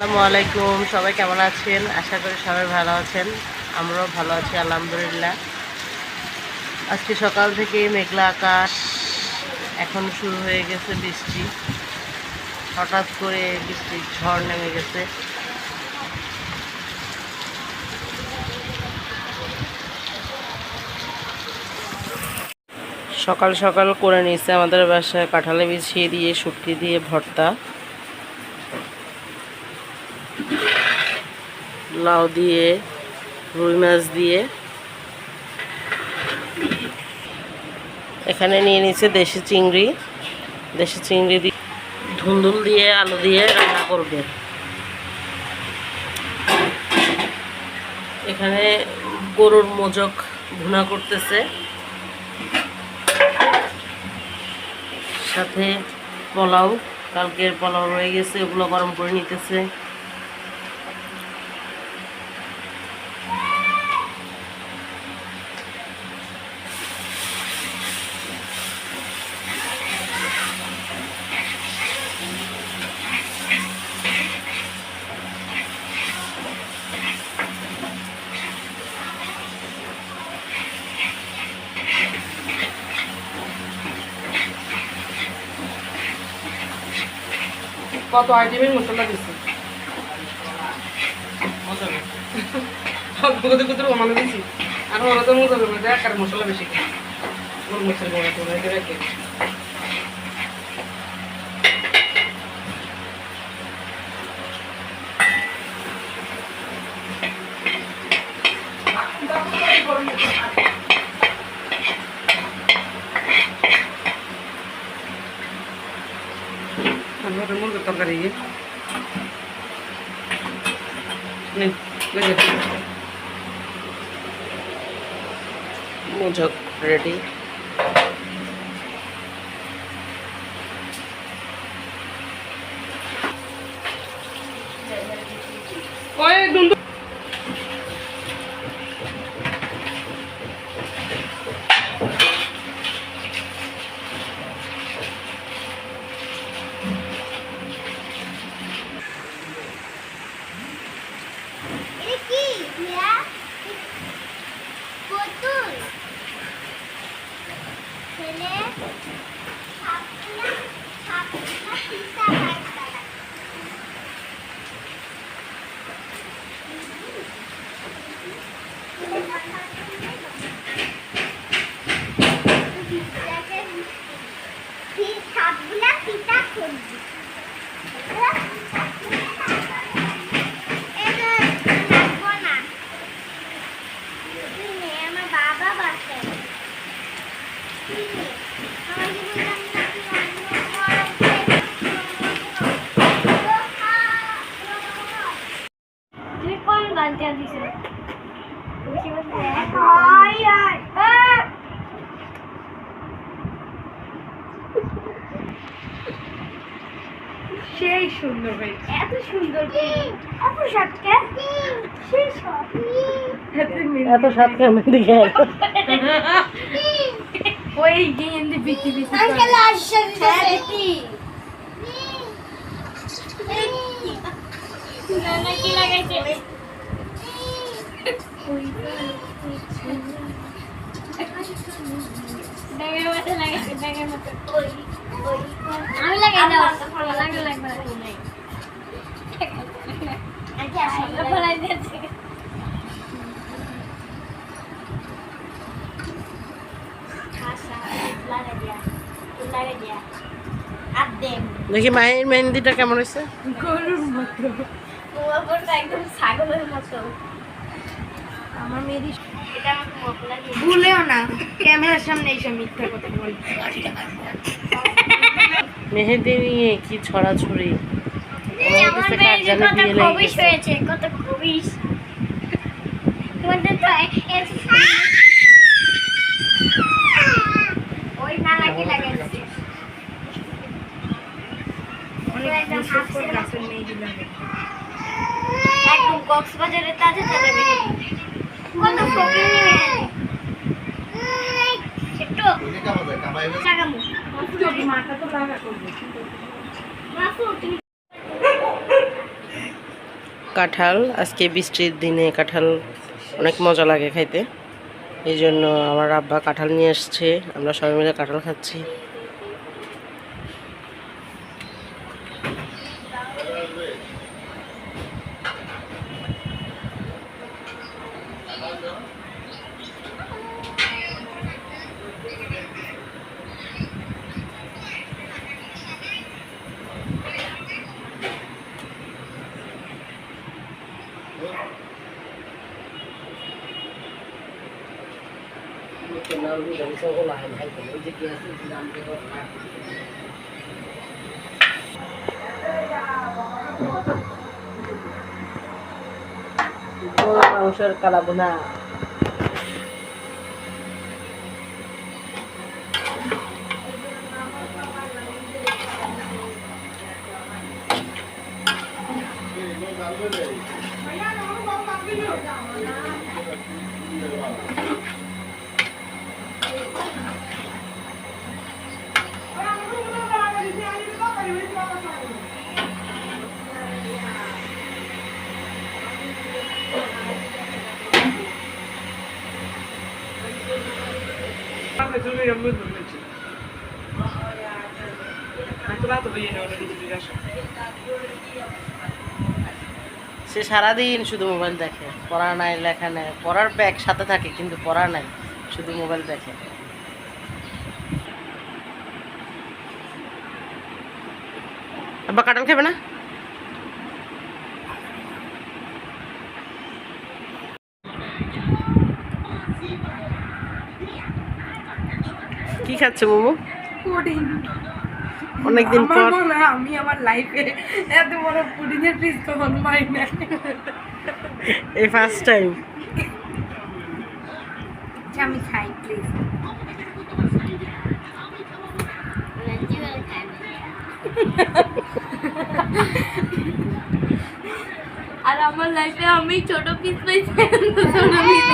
আসসালামু আলাইকুম, সবাই কেমন আছেন? আশা করি সবাই ভালো আছেন। আমরাও ভালো আছি আলহামদুলিল্লাহ। আজকে সকাল থেকে মেঘলা আকাশ, এখন শুরু হয়ে গেছে বৃষ্টি। হঠাৎ করে বৃষ্টির ঝড় নেমে গেছে। সকাল সকাল করে নিয়েছে আমাদের বাসায় কাঁঠালে বিছিয়ে দিয়ে শুটকি দিয়ে ভর্তা, লাউ দিয়ে, রুই মাছ দিয়ে। এখানে নিয়ে নিচ্ছে দেশি চিংড়ি দিয়ে ধুন্দুল দিয়ে আলু দিয়ে রান্না করবে। এখানে গরুর মোজক ভুনা করতেছে, সাথে পোলাও, কালকের পোলাও রয়ে গেছে, ওগুলো গরম করে নিতেছে। কত আইটেমের মশলা দিচ্ছে, ওমানো দিচ্ছি। আর ওরা তো মজা করবে, দেখ আর মশলা বেশি গোলমরিচের গুঁড়া টুড়া এটা রেখে মুরগির তরকারি মোজক রেডি। সেই সুন্দর হয়েছে, এত সুন্দর, এত সাতকে এত সাতকে মেহেন্দি খেয়ে ওই গেন্দি বিচি বিচি আঙ্কেল আসছে নানা কি লাগাইছে ডাঙের মতো লাগাইছে, ডাঙের মতো আমি লাগাই দাও, ভালো লাগে লাগবে না আচ্ছা সব ফলাই দিয়েছে। দেখি মায়ের মেহেন্দিটা কেমন হয়েছে? গরুর মতো, একদম ছাগলের মতো। আমার মেহেন্দি ভুলেও না ক্যামেরার সামনে এসে মিথ্যা কথা বল। মেহেন্দি নিয়ে কি ছড়াছড়ি, কত খবিস ওই নানা কি লাগাইছে একদম কক্সবাজারের তাজা তাজা মেহেন্দি, কত ফকির একটু লাগামু মাথা তো লাগা করবে। কাঁঠাল। আজকে বৃষ্টির দিনে কাঁঠাল অনেক মজা লাগে খাইতে, এই জন্য আমার আব্বা কাঁঠাল নিয়ে আসছে, আমরা সবাই মিলে কাঁঠাল খাচ্ছি। মাংসের কালাবোনা। সে সারাদিন শুধু মোবাইল দেখে, পড়া নাই লেখা নেই, পড়ার ব্যাগ সাথে থাকে কিন্তু পড়া নাই, শুধু মোবাইল দেখে। আব্বা কাঁঠাল খাবে না? কি খাচ্ছে মোমো? অনেকদিন পর আমি আমার লাইফে এত বড় পুডিংয়ের পিস কখনো পাই না, এই ফার্স্ট টাইম। আমি খাই প্লিজ। আর আমার লাইফে আমি ছোট পিস পাইছি, ছোট পিস